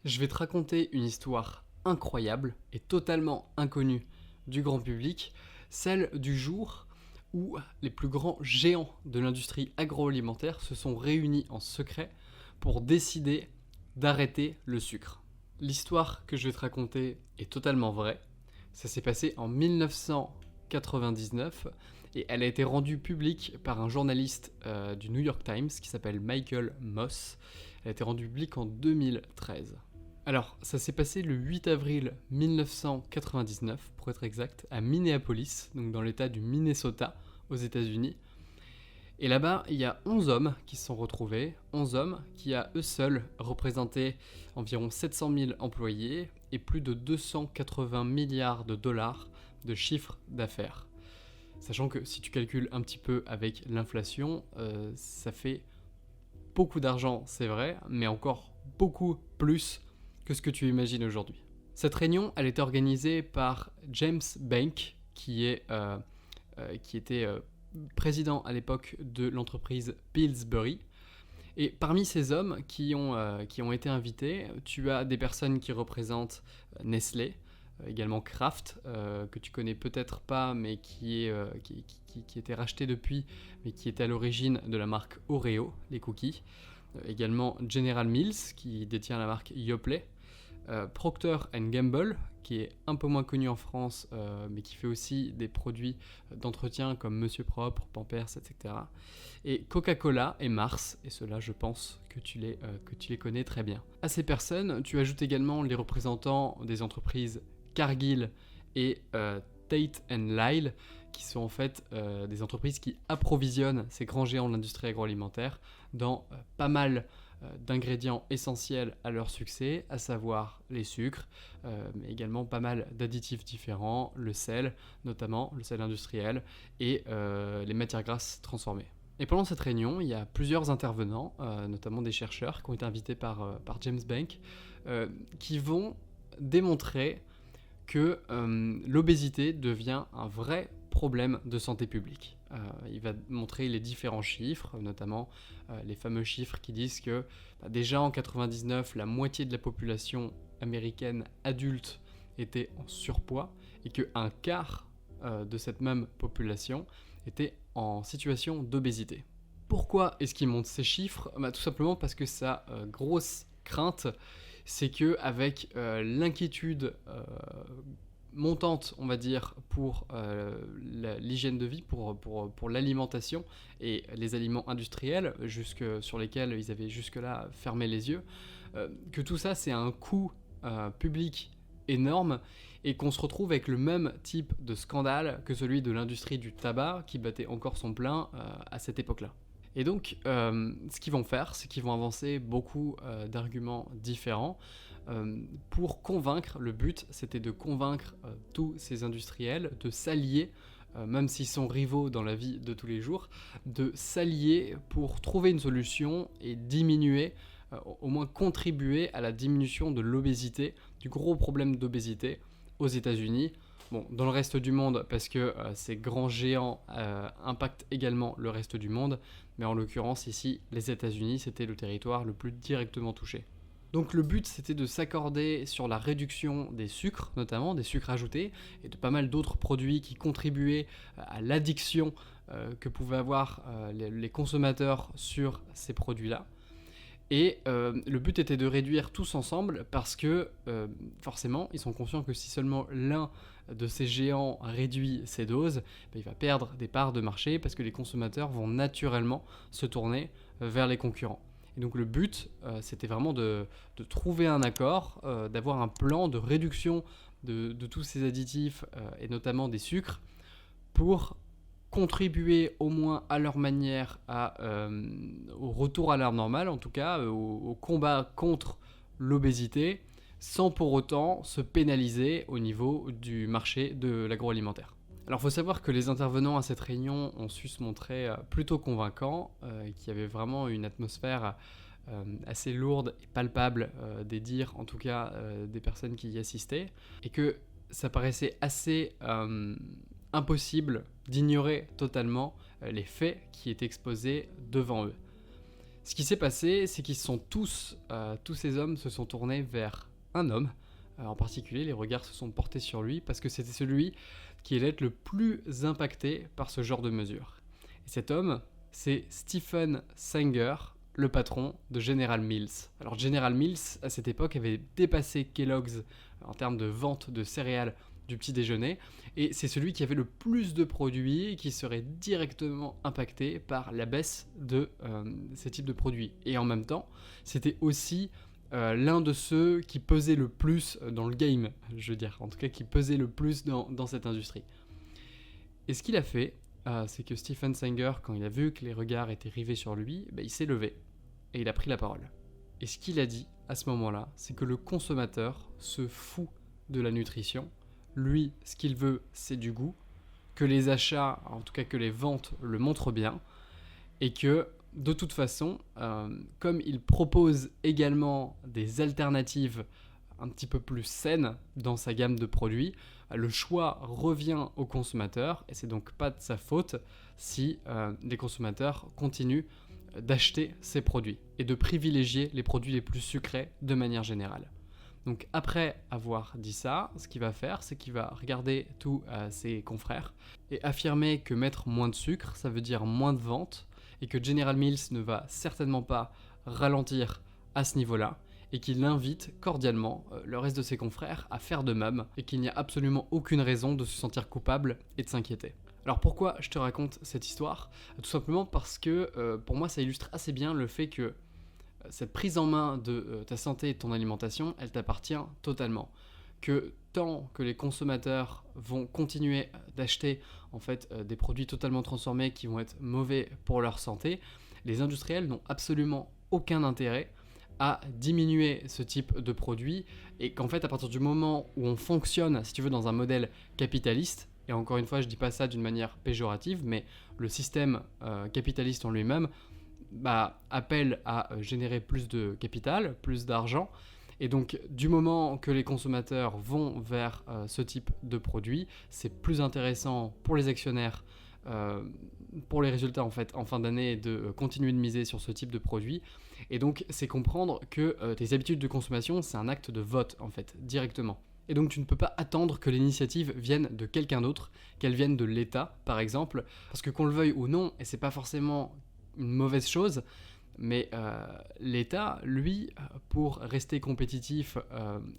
Je vais te raconter une histoire incroyable et totalement inconnue du grand public, celle du jour où les plus grands géants de l'industrie agroalimentaire se sont réunis en secret pour décider d'arrêter le sucre. L'histoire que je vais te raconter est totalement vraie. Ça s'est passé en 1999 et elle a été rendue publique par un journaliste du New York Times qui s'appelle Michael Moss. Elle a été rendue publique en 2013. Alors, ça s'est passé le 8 avril 1999, pour être exact, à Minneapolis, donc dans l'état du Minnesota, aux États-Unis. Et là-bas, il y a 11 hommes qui se sont retrouvés, 11 hommes qui à eux seuls représentaient environ 700 000 employés et plus de 280 milliards de dollars de chiffre d'affaires. Sachant que si tu calcules un petit peu avec l'inflation, ça fait beaucoup d'argent, c'est vrai, mais encore beaucoup plus que ce que tu imagines aujourd'hui. Cette réunion, elle était organisée par James Bank, qui était président à l'époque de l'entreprise Pillsbury. Et parmi ces hommes qui ont été invités, tu as des personnes qui représentent Nestlé, également Kraft, que tu connais peut-être pas, mais qui était racheté depuis, mais qui était à l'origine de la marque Oreo, les cookies. Également General Mills, qui détient la marque Yoplait. Procter Gamble, qui est un peu moins connu en France, mais qui fait aussi des produits d'entretien comme Monsieur Propre, Pampers, etc. Et Coca-Cola et Mars, et ceux-là, je pense que tu les connais très bien. À ces personnes, tu ajoutes également les représentants des entreprises Cargill et Tate Lyle, qui sont en fait des entreprises qui approvisionnent ces grands géants de l'industrie agroalimentaire dans pas mal d'ingrédients essentiels à leur succès, à savoir les sucres, mais également pas mal d'additifs différents, le sel, notamment le sel industriel, et les matières grasses transformées. Et pendant cette réunion, il y a plusieurs intervenants, notamment des chercheurs qui ont été invités par James Bank, qui vont démontrer que l'obésité devient un vrai problème de santé publique. Il va montrer les différents chiffres, notamment les fameux chiffres qui disent que déjà en 99, la moitié de la population américaine adulte était en surpoids et qu'un quart de cette même population était en situation d'obésité. Pourquoi est-ce qu'il montre ces chiffres ? Tout simplement parce que sa grosse crainte, c'est qu'avec l'inquiétude montante, on va dire, pour l'hygiène de vie, pour l'alimentation et les aliments industriels, sur lesquels ils avaient jusque-là fermé les yeux, que tout ça, c'est un coût public énorme et qu'on se retrouve avec le même type de scandale que celui de l'industrie du tabac qui battait encore son plein à cette époque-là. Et donc, ce qu'ils vont faire, c'est qu'ils vont avancer beaucoup d'arguments différents pour convaincre. Le but, c'était de convaincre tous ces industriels de s'allier, même s'ils sont rivaux dans la vie de tous les jours, de s'allier pour trouver une solution et diminuer, au moins contribuer à la diminution de l'obésité, du gros problème d'obésité aux États-Unis. Bon, dans le reste du monde, parce que ces grands géants impactent également le reste du monde, mais en l'occurrence ici, les États-Unis, c'était le territoire le plus directement touché. Donc le but, c'était de s'accorder sur la réduction des sucres, notamment des sucres ajoutés, et de pas mal d'autres produits qui contribuaient à l'addiction que pouvaient avoir les consommateurs sur ces produits-là. Et le but était de réduire tous ensemble parce que forcément, ils sont conscients que si seulement l'un de ces géants réduit ses doses, il va perdre des parts de marché parce que les consommateurs vont naturellement se tourner vers les concurrents. Et donc le but, c'était vraiment de trouver un accord, d'avoir un plan de réduction de tous ces additifs et notamment des sucres pour contribuer au moins à leur manière au retour à l'ère normale, en tout cas au combat contre l'obésité, sans pour autant se pénaliser au niveau du marché de l'agroalimentaire. Alors il faut savoir que les intervenants à cette réunion ont su se montrer plutôt convaincants, qu'il y avait vraiment une atmosphère assez lourde et palpable des dires, en tout cas des personnes qui y assistaient, et que ça paraissait assez impossible d'ignorer totalement les faits qui étaient exposés devant eux. Ce qui s'est passé, c'est qu'ils sont tous ces hommes se sont tournés vers un homme. En particulier, les regards se sont portés sur lui parce que c'était celui qui allait être le plus impacté par ce genre de mesures. Et cet homme, c'est Stephen Sanger, le patron de General Mills. Alors General Mills, à cette époque, avait dépassé Kellogg's en termes de vente de céréales du petit déjeuner, et c'est celui qui avait le plus de produits qui seraient directement impactés par la baisse de ces types de produits. Et en même temps, c'était aussi l'un de ceux qui pesait le plus dans le game, je veux dire, en tout cas qui pesait le plus dans cette industrie. Et ce qu'il a fait, c'est que Stephen Sanger, quand il a vu que les regards étaient rivés sur lui, il s'est levé et il a pris la parole. Et ce qu'il a dit à ce moment-là, c'est que le consommateur se fout de la nutrition. Lui, ce qu'il veut, c'est du goût, que les achats, en tout cas que les ventes le montrent bien, et que de toute façon, comme il propose également des alternatives un petit peu plus saines dans sa gamme de produits, le choix revient au consommateur, et c'est donc pas de sa faute si les consommateurs continuent d'acheter ces produits et de privilégier les produits les plus sucrés de manière générale. Donc après avoir dit ça, ce qu'il va faire, c'est qu'il va regarder tous ses confrères et affirmer que mettre moins de sucre, ça veut dire moins de ventes, et que General Mills ne va certainement pas ralentir à ce niveau-là, et qu'il invite cordialement le reste de ses confrères à faire de même, et qu'il n'y a absolument aucune raison de se sentir coupable et de s'inquiéter. Alors pourquoi je te raconte cette histoire ? Tout simplement parce que pour moi ça illustre assez bien le fait que cette prise en main de ta santé et de ton alimentation, elle t'appartient totalement. Que tant que les consommateurs vont continuer d'acheter en fait des produits totalement transformés qui vont être mauvais pour leur santé, les industriels n'ont absolument aucun intérêt à diminuer ce type de produits, et qu'en fait à partir du moment où on fonctionne, si tu veux, dans un modèle capitaliste, et encore une fois je dis pas ça d'une manière péjorative, mais le système capitaliste en lui-même appelle à générer plus de capital, plus d'argent. Et donc, du moment que les consommateurs vont vers ce type de produit, c'est plus intéressant pour les actionnaires, pour les résultats en fait en fin d'année, de continuer de miser sur ce type de produit. Et donc, c'est comprendre que tes habitudes de consommation, c'est un acte de vote en fait, directement. Et donc tu ne peux pas attendre que l'initiative vienne de quelqu'un d'autre, qu'elle vienne de l'État par exemple, parce que qu'on le veuille ou non, et c'est pas forcément une mauvaise chose, mais l'État, lui, pour rester compétitif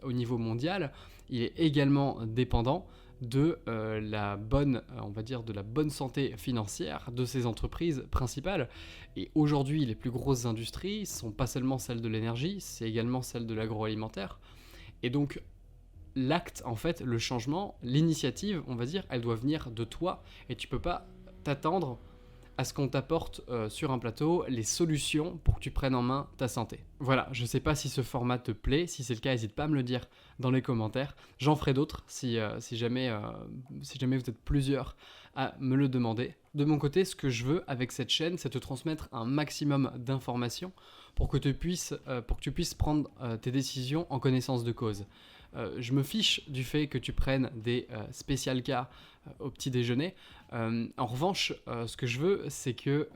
au niveau mondial, il est également dépendant de la bonne, on va dire, de la bonne santé financière de ses entreprises principales. Et aujourd'hui, les plus grosses industries ne sont pas seulement celles de l'énergie, c'est également celles de l'agroalimentaire. Et donc, l'acte, en fait, le changement, l'initiative, on va dire, elle doit venir de toi, et tu peux pas t'attendre à ce qu'on t'apporte sur un plateau les solutions pour que tu prennes en main ta santé. Voilà, je sais pas si ce format te plaît, si c'est le cas, n'hésite pas à me le dire dans les commentaires. J'en ferai d'autres si jamais vous êtes plusieurs à me le demander. De mon côté, ce que je veux avec cette chaîne, c'est te transmettre un maximum d'informations pour que tu puisses prendre tes décisions en connaissance de cause. Je me fiche du fait que tu prennes des spécial cas au petit déjeuner. En revanche, ce que je veux, c'est que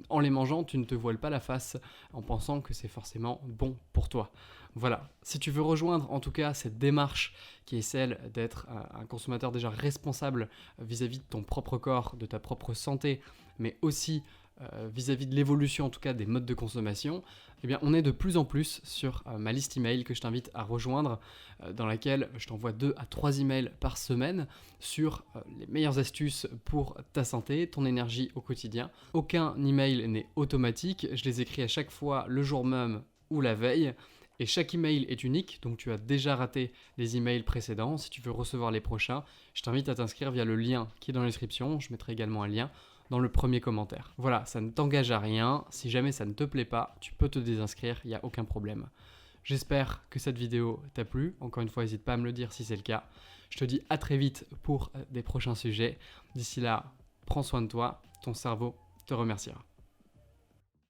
en les mangeant, tu ne te voiles pas la face en pensant que c'est forcément bon pour toi. Voilà, si tu veux rejoindre en tout cas cette démarche qui est celle d'être un consommateur déjà responsable vis-à-vis de ton propre corps, de ta propre santé, mais aussi vis-à-vis de l'évolution en tout cas des modes de consommation, eh bien, on est de plus en plus sur ma liste email que je t'invite à rejoindre, dans laquelle je t'envoie 2 à 3 emails par semaine sur les meilleures astuces pour ta santé, ton énergie au quotidien. Aucun email n'est automatique, je les écris à chaque fois le jour même ou la veille. Et chaque email est unique, donc tu as déjà raté les emails précédents. Si tu veux recevoir les prochains, je t'invite à t'inscrire via le lien qui est dans la description. Je mettrai également un lien dans le premier commentaire. Voilà, ça ne t'engage à rien. Si jamais ça ne te plaît pas, tu peux te désinscrire, il n'y a aucun problème. J'espère que cette vidéo t'a plu. Encore une fois, n'hésite pas à me le dire si c'est le cas. Je te dis à très vite pour des prochains sujets. D'ici là, prends soin de toi, ton cerveau te remerciera.